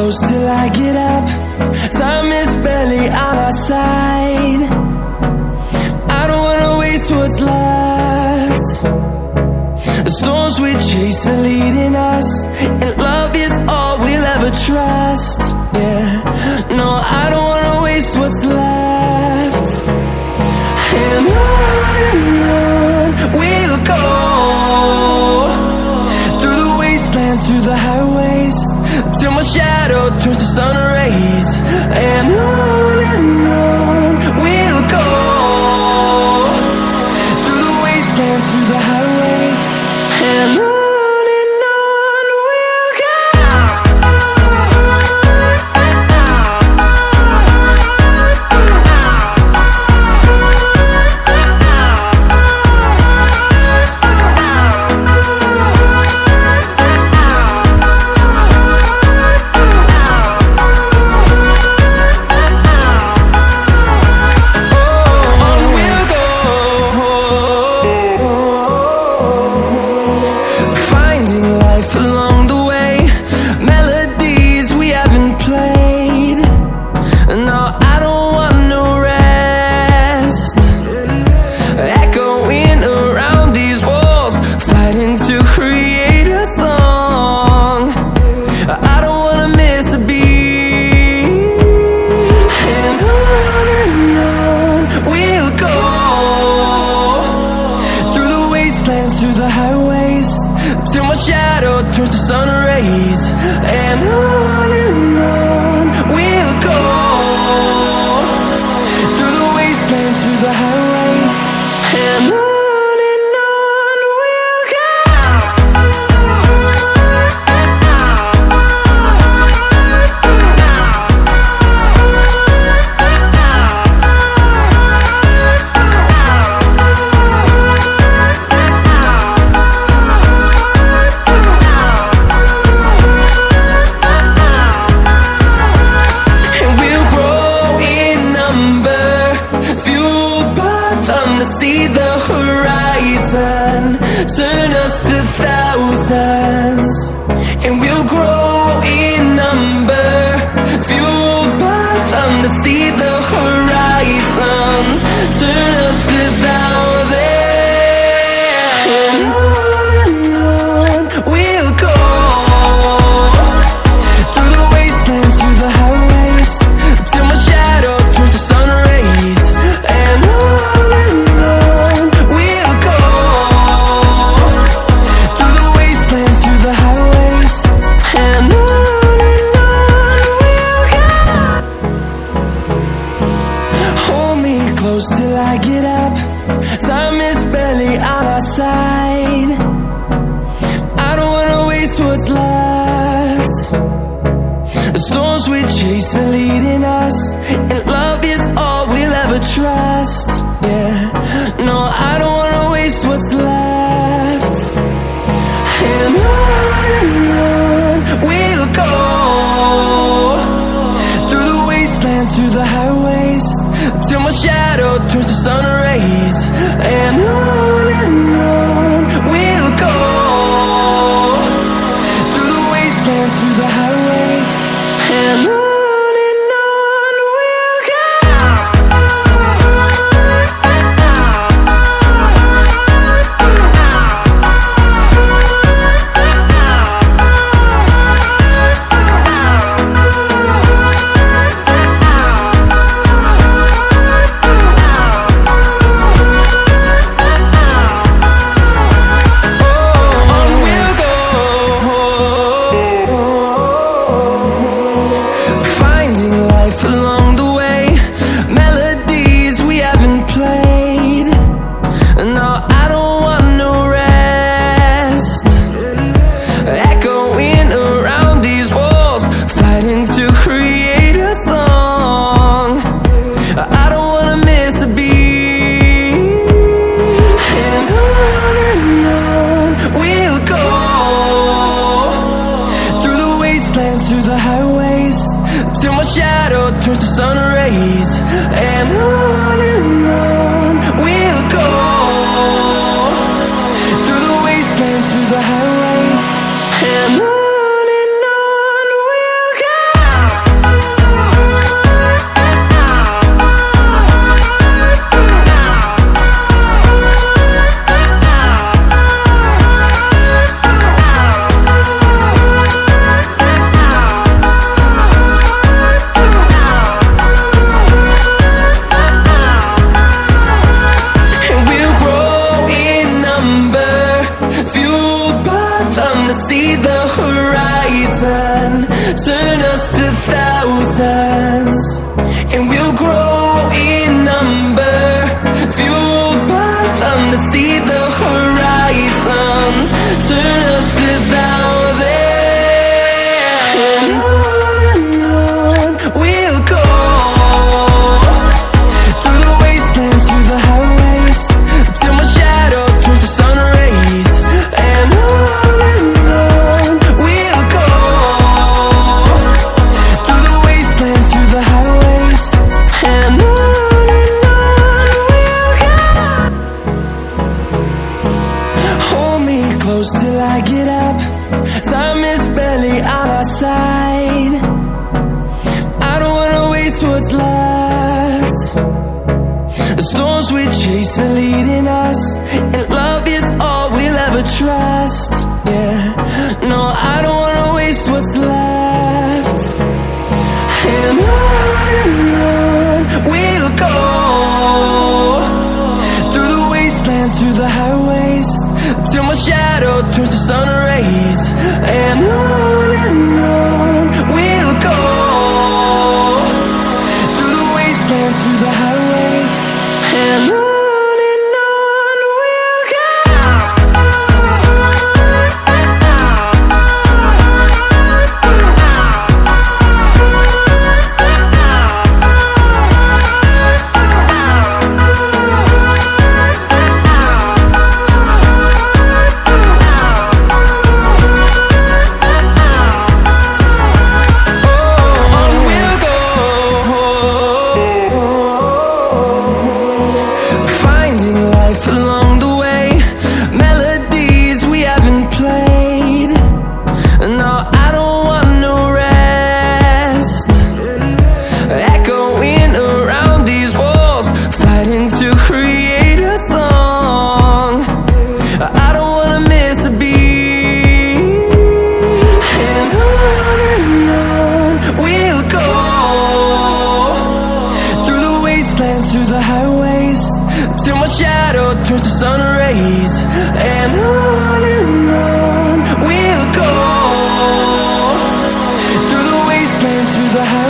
close till I get up. Time is barely on our side. I don't wanna waste what's left. The storms we chase are leading us, and love is all we'll ever trust. Yeah, no, I don't wanna waste what's left. And on we'll go, through the wastelands, through the highways, till my shadow turns to sun rays. And on we'll go, through the wastelands, through the highways, and on we'll go. Through the highways, till my shadow turns to sun rays. And on we'll go, through the wastelands, through the highways, and on we'll go. See the horizon turn us to thousands, and we'll grow in number, fueled by them. To see the horizon turn us to thousands, and on we'll go, through the wastelands, through the highways, till my shadow turns to sun rays. And close till I get up. Time is barely on our side. I don't wanna waste what's left. The storms we chase are leading us, and love is all we'll ever trust. Yeah, no, I don't wanna waste what's left. And on we'll go, through the wastelands, through the highways, till my shadow turns to sun rays. And on we'll go, through the wastelands, through the highways, and on we'll go. Turns to sun rays. And on we'll go, through the wastelands, through the highways, and on we'll go. peace are leading us, and love is all we'll ever trust. Yeah, no, I don't wanna waste what's left. And on we'll go, through the wastelands, through the highways, till my shadow turns to sun rays. And on we'll go, through the wastelands, through the highways, and on we'll go. Along the way, melodies we haven't played. No, I don't want no rest. Echoing around these walls, fighting to create a song. I don't wanna miss a beat. And on we'll go, through the wastelands, through the highways, till my shadow turns to sun rays. And on we'll go, through the wastelands, through the highways.